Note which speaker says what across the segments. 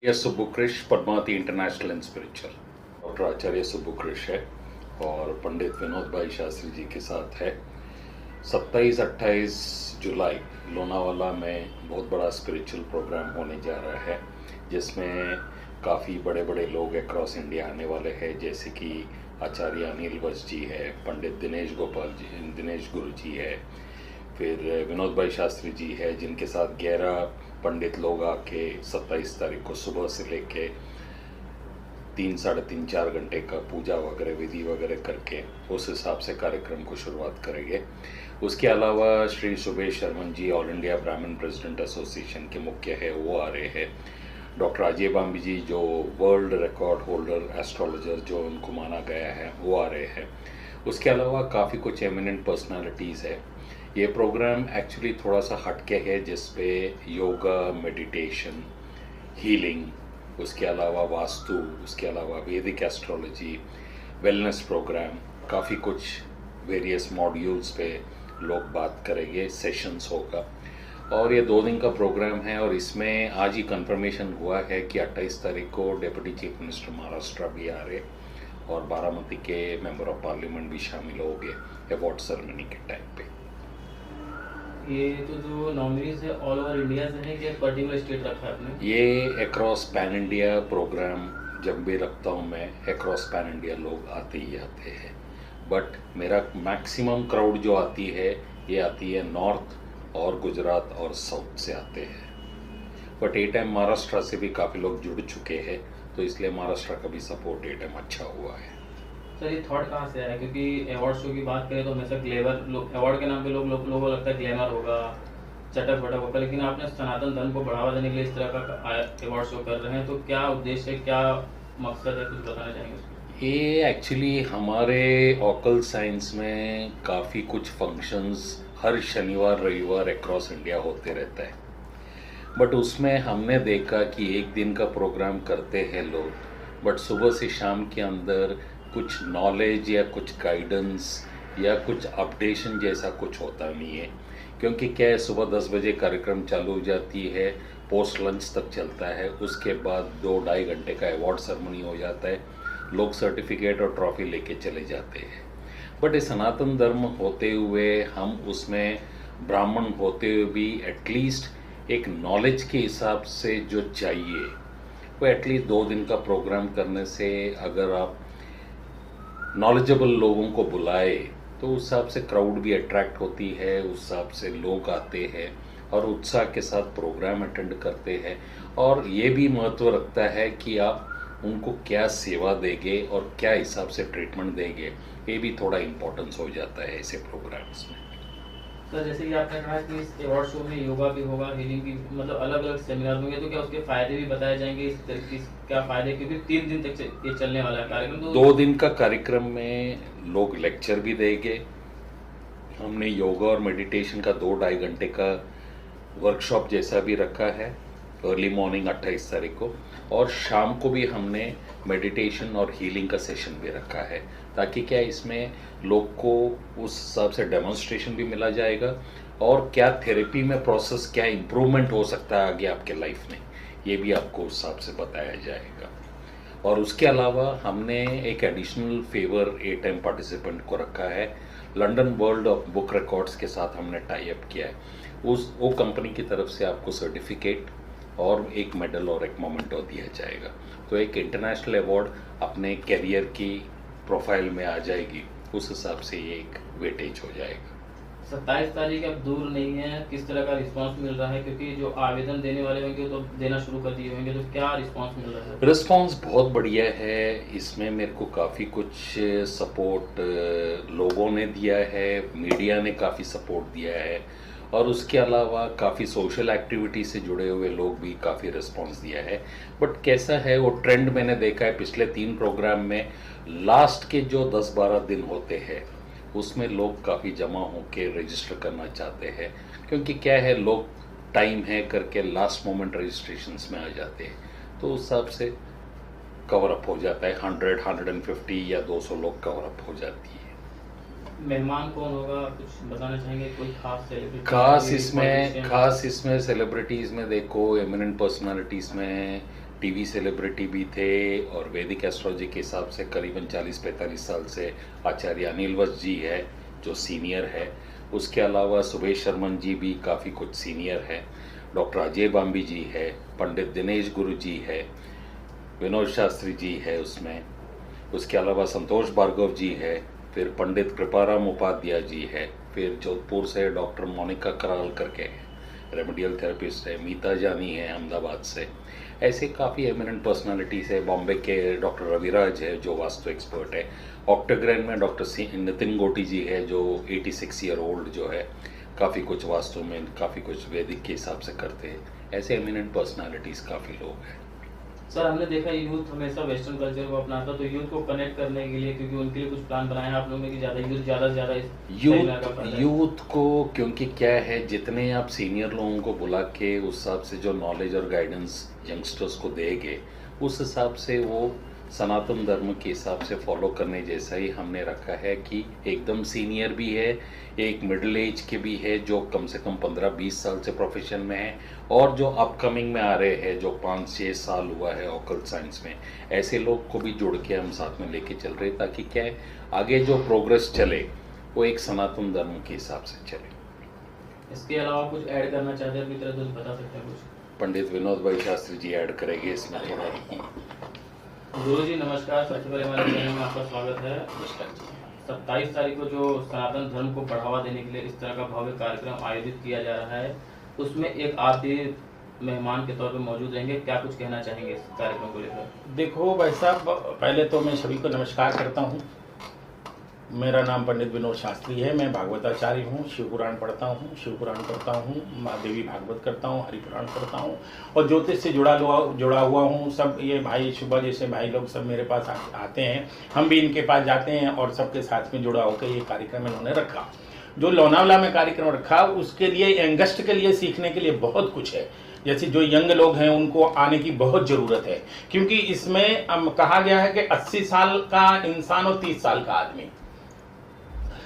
Speaker 1: ये Subukrish Padmavati international and spiritual doctor Acharya Subukrish है और पंडित विनोद भाई शास्त्री जी के साथ है। 27-28 जुलाई लोनावाला में बहुत बड़ा स्पिरिचुअल प्रोग्राम होने जा रहा है, जिसमें काफ़ी बड़े बड़े लोग अक्रॉस इंडिया आने वाले हैं, जैसे कि आचार्य अनिल वश जी है, पंडित दिनेश गुरु जी है, फिर विनोद भाई शास्त्री जी है, जिनके साथ 11 पंडित लोग आके 27 तारीख को सुबह से लेके 3-3.5-4 घंटे का पूजा वगैरह विधि वगैरह करके उस हिसाब से कार्यक्रम को शुरुआत करेंगे। उसके अलावा श्री सुबेश शर्मन जी ऑल इंडिया ब्राह्मण प्रेसिडेंट एसोसिएशन के मुख्य है, वो आ रहे हैं। डॉक्टर अजय बाम्बी जी जो वर्ल्ड रिकॉर्ड होल्डर एस्ट्रोलॉजर जो उनको माना गया है, वो आ रहे हैं। उसके अलावा काफ़ी कुछ एमिनेंट पर्सनालिटीज़ है। ये प्रोग्राम एक्चुअली थोड़ा सा हटके है, जिसपे योगा, मेडिटेशन, हीलिंग, उसके अलावा वास्तु, उसके अलावा वैदिक एस्ट्रोलॉजी, वेलनेस प्रोग्राम, काफ़ी कुछ वेरियस मॉड्यूल्स पे लोग बात करेंगे, सेशंस होगा। और ये 2 दिन का प्रोग्राम है और इसमें आज ही कंफर्मेशन हुआ है कि 28 तारीख को डिप्टी चीफ मिनिस्टर महाराष्ट्र भी आ रहे और बारामती के मेंबर ऑफ पार्लियामेंट भी शामिल हो गए अवार्ड सेरेमनी के टाइम पे।
Speaker 2: ये तो जो नॉमिनीज है ऑल ओवर इंडिया से है कि एक पर्टिकुलर स्टेट रखा है आपने?
Speaker 1: ये अक्रॉस पैन इंडिया प्रोग्राम जब भी रखता हूँ मैं, अक्रॉस पैन इंडिया लोग आते ही आते हैं, बट मेरा मैक्सिमम क्राउड जो आती है ये आती है नॉर्थ और गुजरात और साउथ से आते हैं। बट ए टाइम महाराष्ट्र से भी काफ़ी लोग जुड़ चुके हैं, तो इसलिए महाराष्ट्र का भी सपोर्ट ए टाइम अच्छा हुआ है।
Speaker 2: सर ये थॉट कहाँ से आया? क्योंकि अवार्ड शो की बात करें तो हमेशा ग्लेमर अवार्ड के नाम पे लोगों को लगता है ग्लैमर होगा, चटक बटक होगा, लेकिन आपने सनातन धर्म को बढ़ावा देने के लिए इस तरह का अवार्ड शो कर रहे हैं, तो क्या उद्देश्य है, क्या मकसद है, कुछ बताना चाहेंगे उसको?
Speaker 1: ये एक्चुअली हमारे ऑकल साइंस में काफ़ी कुछ फंक्शंस हर शनिवार रविवार अक्रॉस इंडिया होते रहता है, बट उसमें हमने देखा कि एक दिन का प्रोग्राम करते हैं लोग, बट सुबह से शाम के अंदर कुछ नॉलेज या कुछ गाइडेंस या कुछ अपडेशन जैसा कुछ होता नहीं है। क्योंकि क्या है, सुबह 10 बजे कार्यक्रम चालू हो जाती है, पोस्ट लंच तक चलता है, उसके बाद 2-2.5 घंटे का अवार्ड सेरेमनी हो जाता है, लोग सर्टिफिकेट और ट्रॉफी लेके चले जाते हैं। बट ये सनातन धर्म होते हुए हम उसमें ब्राह्मण होते हुए भी एटलीस्ट एक नॉलेज के हिसाब से जो चाहिए वो एटलीस्ट 2 दिन का प्रोग्राम करने से अगर आप नॉलेजेबल लोगों को बुलाए तो उस हिसाब से क्राउड भी अट्रैक्ट होती है, उस हिसाब से लोग आते हैं और उत्साह के साथ प्रोग्राम अटेंड करते हैं। और ये भी महत्व रखता है कि आप उनको क्या सेवा देंगे और क्या हिसाब से ट्रीटमेंट देंगे, ये भी थोड़ा इम्पोर्टेंस हो जाता है ऐसे प्रोग्राम्स में।
Speaker 2: सर जैसे कि आपने कहा कि इस अवार्ड शो में योगा भी होगा, हीलिंग भी, मतलब अलग अलग सेमिनार होंगे, तो क्या उसके फायदे भी बताए जाएंगे? क्या फायदे, क्योंकि 3 दिन तक ये चलने वाला है कार्यक्रम, तो
Speaker 1: 2 दिन का कार्यक्रम में लोग लेक्चर भी देंगे। हमने योगा और मेडिटेशन का 2-2.5 घंटे का वर्कशॉप जैसा भी रखा है अर्ली मॉर्निंग 28 तारीख को, और शाम को भी हमने मेडिटेशन और हीलिंग का सेशन भी रखा है, ताकि क्या इसमें लोग को उस हिसाब से डेमोन्स्ट्रेशन भी मिला जाएगा और क्या थेरेपी में प्रोसेस, क्या इम्प्रूवमेंट हो सकता है आगे आपके लाइफ में, ये भी आपको उस हिसाब से बताया जाएगा। और उसके अलावा हमने एक एडिशनल फेवर ए टाइम पार्टिसिपेंट को रखा है, London world of book records के साथ हमने टाई अप किया है। वो कंपनी की तरफ से आपको सर्टिफिकेट और एक मेडल और एक मोमेंटो दिया जाएगा, तो एक इंटरनेशनल अवार्ड अपने कैरियर की प्रोफाइल में आ जाएगी, उस हिसाब से ये एक वेटेज हो जाएगा।
Speaker 2: 27 तारीख अब दूर नहीं है, किस तरह का रिस्पांस मिल रहा है? क्योंकि जो आवेदन देने वाले होंगे तो देना शुरू कर दिए होंगे, तो क्या रिस्पांस मिल रहा है?
Speaker 1: रिस्पांस बहुत बढ़िया है। इसमें मेरे को काफ़ी कुछ सपोर्ट लोगों ने दिया है, मीडिया ने काफ़ी सपोर्ट दिया है, और उसके अलावा काफ़ी सोशल एक्टिविटी से जुड़े हुए लोग भी काफ़ी रिस्पांस दिया है। बट कैसा है, वो ट्रेंड मैंने देखा है पिछले 3 प्रोग्राम में, लास्ट के जो 10-12 दिन होते हैं उसमें लोग काफ़ी जमा होकर रजिस्टर करना चाहते हैं, क्योंकि क्या है, लोग टाइम है करके लास्ट मोमेंट रजिस्ट्रेशंस में आ जाते हैं, तो उस हिसाब से कवर अप हो जाता है। 100-150 या 200 लोग कवर अप हो जाती है।
Speaker 2: मेहमान कौन होगा, कुछ बताना चाहेंगे? कोई खास सेलिब्रिटी?
Speaker 1: खास इसमें सेलिब्रिटीज़ में देखो, एमिनेंट पर्सनालिटीज़ में टीवी सेलिब्रिटी भी थे और वैदिक एस्ट्रोलॉजी के हिसाब से करीबन 40-45 साल से आचार्य अनिल वत्स जी है जो सीनियर है। उसके अलावा सुबेश शर्मन जी भी काफ़ी कुछ सीनियर है, डॉक्टर अजय बाम्बी जी है, पंडित दिनेश गुरु जी है, विनोद शास्त्री जी है उसमें, उसके अलावा संतोष भार्गव जी है, फिर पंडित कृपाराम उपाध्याय जी है, फिर जोधपुर से डॉक्टर मोनिका कराल करके है, रेमेडियल थेरेपिस्ट है, मीता जानी है अहमदाबाद से। ऐसे काफ़ी एमिनेंट पर्सनालिटीज़ है। बॉम्बे के डॉक्टर रविराज है जो वास्तु एक्सपर्ट है। ऑक्टोग्रेन में डॉक्टर नितिन गोटी जी है जो 86 ईयर ओल्ड जो है, काफ़ी कुछ वास्तु में काफ़ी कुछ वैदिक के हिसाब से करते हैं। ऐसे एमिनेंट पर्सनालिटीज़ काफ़ी लोग हैं।
Speaker 2: सर हमने देखा यूथ हमेशा वेस्टर्न कल्चर को अपनाता, तो यूथ को कनेक्ट करने के लिए, क्योंकि उनके लिए कुछ प्लान बनाए हैं आप लोगों ने कि ज़्यादा से ज़्यादा
Speaker 1: यूथ को, क्योंकि क्या है, जितने आप सीनियर लोगों को बुला के उस हिसाब से जो नॉलेज और गाइडेंस यंगस्टर्स को देंगे, उस हिसाब से वो सनातन धर्म के हिसाब से फॉलो करने जैसा ही हमने रखा है कि एकदम सीनियर भी है, एक मिडिल एज के भी है जो कम से कम 15-20 साल से प्रोफेशन में है, और जो अपकमिंग में आ रहे हैं जो 5-6 साल हुआ है ऑकल्ट साइंस में, ऐसे लोग को भी जोड़ के हम साथ में लेके चल रहे हैं ताकि क्या है आगे जो प्रोग्रेस चले वो एक सनातन धर्म के हिसाब से चले।
Speaker 2: इसके अलावा कुछ ऐड करना चाहते हैं अपनी तरफ से बता सकते हैं कुछ?
Speaker 1: पंडित विनोद भाई शास्त्री जी ऐड करेंगे इसमें थोड़ा।
Speaker 2: गुरु जी नमस्कार, सबसे पहले हमारे चैनल में आपका स्वागत है। 27 तारीख को जो सनातन धर्म को बढ़ावा देने के लिए इस तरह का भव्य कार्यक्रम आयोजित किया जा रहा है, उसमें एक आप भी मेहमान के तौर पर मौजूद रहेंगे, क्या कुछ कहना चाहेंगे इस कार्यक्रम को लेकर?
Speaker 3: देखो भाई साहब, पहले तो मैं सभी को नमस्कार करता हूँ। मेरा नाम पंडित विनोद शास्त्री है, मैं भागवताचार्य हूँ, शिव पुराण पढ़ता हूँ, शिव पुराण करता हूँ, माँ देवी भागवत करता हूँ, हरि पुराण करता हूँ और ज्योतिष से जुड़ा हुआ हूँ। सब ये भाई सुबह जैसे भाई लोग सब मेरे पास आते हैं, हम भी इनके पास जाते हैं और सबके साथ में जुड़ा होकर ये कार्यक्रम इन्होंने रखा। जो लोनावला में कार्यक्रम रखा उसके लिए यंगस्ट के लिए सीखने के लिए बहुत कुछ है। जैसे जो यंग लोग हैं उनको आने की बहुत ज़रूरत है, क्योंकि इसमें कहा गया है कि 80 साल का इंसान और 30 साल का आदमी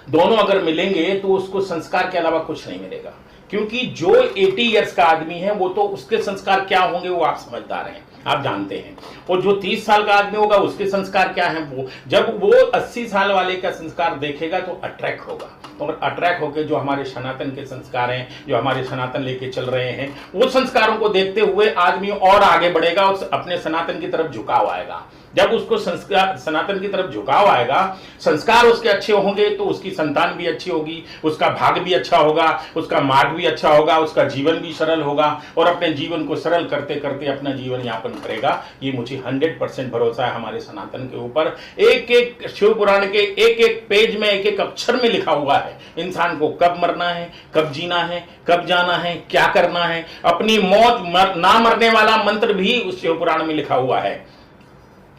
Speaker 3: दोनों अगर मिलेंगे तो उसको संस्कार के अलावा कुछ नहीं मिलेगा। क्योंकि जो 80 इयर्स का आदमी है वो तो उसके संस्कार क्या होंगे वो आप समझदार हैं, आप जानते हैं। और जो 30 साल का आदमी होगा उसके संस्कार क्या हैं, वो जब वो 80 साल वाले का संस्कार देखेगा तो अट्रैक्ट होगा। और अट्रैक्ट होकर जो हमारे सनातन के संस्कार हैं, जो हमारे सनातन लेके चल रहे हैं, वो संस्कारों को देखते हुए आदमी और आगे बढ़ेगा और अपने सनातन की तरफ झुकाव आएगा। जब उसको संस्कार सनातन की तरफ झुकाव आएगा, संस्कार उसके अच्छे होंगे तो उसकी संतान भी अच्छी होगी, उसका भाग्य भी अच्छा होगा, उसका मार्ग भी अच्छा होगा, उसका जीवन भी सरल होगा और अपने जीवन को सरल करते करते अपना जीवन यापन करेगा। ये मुझे 100% भरोसा है हमारे सनातन के ऊपर। एक एक शिव पुराण के एक एक पेज में, एक एक अक्षर में लिखा हुआ है इंसान को कब मरना है, कब जीना है, कब जाना है, क्या करना है। अपनी मौत ना मरने वाला मंत्र भी उस शिव पुराण में लिखा हुआ है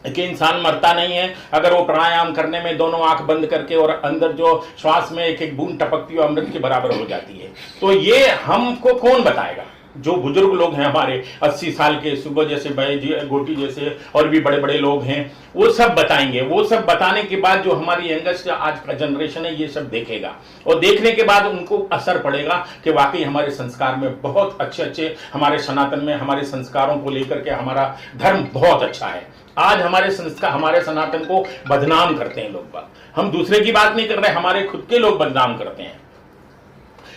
Speaker 3: कि इंसान मरता नहीं है अगर वो प्राणायाम करने में दोनों आंख बंद करके और अंदर जो श्वास में एक एक बूंद टपकती हुई अमृत के बराबर हो जाती है। तो ये हमको कौन बताएगा? जो बुजुर्ग लोग हैं हमारे 80 साल के, सुबह जैसे भाई गोटी जैसे और भी बड़े बड़े लोग हैं, वो सब बताएंगे। वो सब बताने के बाद जो हमारी यंगस्ट आज का जनरेशन है ये सब देखेगा और देखने के बाद उनको असर पड़ेगा कि वाकई हमारे संस्कार में बहुत अच्छे हमारे सनातन में हमारे संस्कारों को लेकर के हमारा धर्म बहुत अच्छा है। आज हमारे संस्कार हमारे सनातन को बदनाम करते हैं लोग। हम दूसरे की बात नहीं कर रहे, हमारे खुद के लोग बदनाम करते हैं,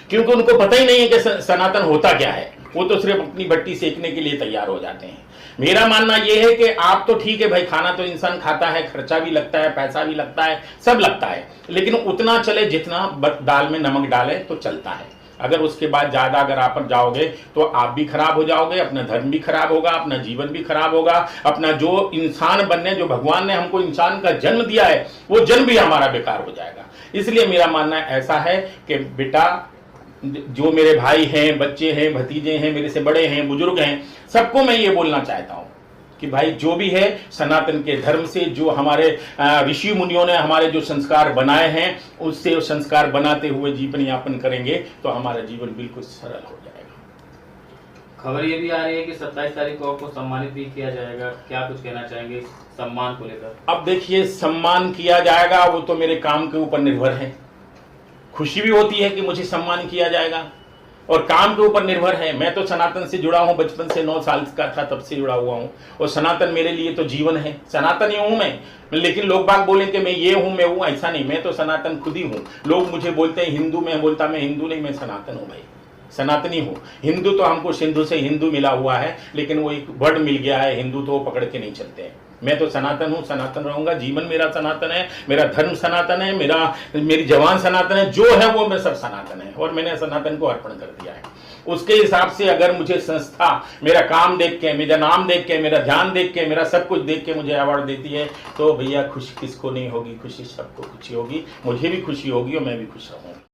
Speaker 3: क्योंकि उनको पता ही नहीं है कि सनातन होता क्या है। वो तो सिर्फ अपनी भट्टी सेकने के लिए तैयार हो जाते हैं। मेरा मानना यह है कि आप तो ठीक है भाई, खाना तो इंसान खाता है, खर्चा भी लगता है, पैसा भी लगता है, सब लगता है, लेकिन उतना चले जितना दाल में नमक डाले तो चलता है। अगर उसके बाद ज्यादा अगर आप जाओगे तो आप भी खराब हो जाओगे, अपना धर्म भी खराब होगा, अपना जीवन भी खराब होगा, अपना जो इंसान बनने, जो भगवान ने हमको इंसान का जन्म दिया है वो जन्म भी हमारा बेकार हो जाएगा। इसलिए मेरा मानना ऐसा है कि बेटा, जो मेरे भाई हैं, बच्चे हैं, भतीजे हैं, मेरे से बड़े हैं, बुजुर्ग हैं, सबको मैं ये बोलना चाहता हूं कि भाई जो भी है सनातन के धर्म से, जो हमारे ऋषि मुनियों ने हमारे जो संस्कार बनाए हैं उससे संस्कार बनाते हुए जीवन यापन करेंगे तो हमारा जीवन बिल्कुल सरल हो जाएगा।
Speaker 2: खबर ये भी आ रही है कि 27 तारीख को आपको सम्मानित भी किया जाएगा, क्या कुछ कहना चाहेंगे सम्मान को लेकर?
Speaker 3: अब देखिए, सम्मान किया जाएगा वो तो मेरे काम के ऊपर निर्भर है। खुशी भी होती है कि मुझे सम्मान किया जाएगा, और काम के ऊपर निर्भर है। मैं तो सनातन से जुड़ा हूं, बचपन से 9 साल का था तब से जुड़ा हुआ हूं, और सनातन मेरे लिए तो जीवन है। सनातन ही हूं मैं। लेकिन लोग बाग बोले कि मैं ये हूं, मैं हूं, ऐसा नहीं, मैं तो सनातन खुद ही हूं। लोग मुझे बोलते हैं हिंदू, मैं बोलता मैं हिंदू नहीं, मैं सनातन हूं भाई, सनातनी हूं। हिंदू तो हमको सिंधु से हिंदू मिला हुआ है, लेकिन वो एक वर्ड मिल गया है, हिंदू तो वो पकड़ के नहीं चलते हैं। मैं तो सनातन हूं, सनातन रहूंगा, जीवन मेरा सनातन है, मेरा धर्म सनातन है, मेरी जवान सनातन है, जो है वो मैं सब सनातन है, और मैंने सनातन को अर्पण कर दिया है। उसके हिसाब से अगर मुझे संस्था मेरा काम देख के, मेरा नाम देख के, मेरा ध्यान देख के, मेरा सब कुछ देख के मुझे अवार्ड देती है, तो भैया खुशी किसको नहीं होगी, खुशी सबको खुशी होगी, मुझे भी खुशी होगी और मैं भी खुश रहूंगा।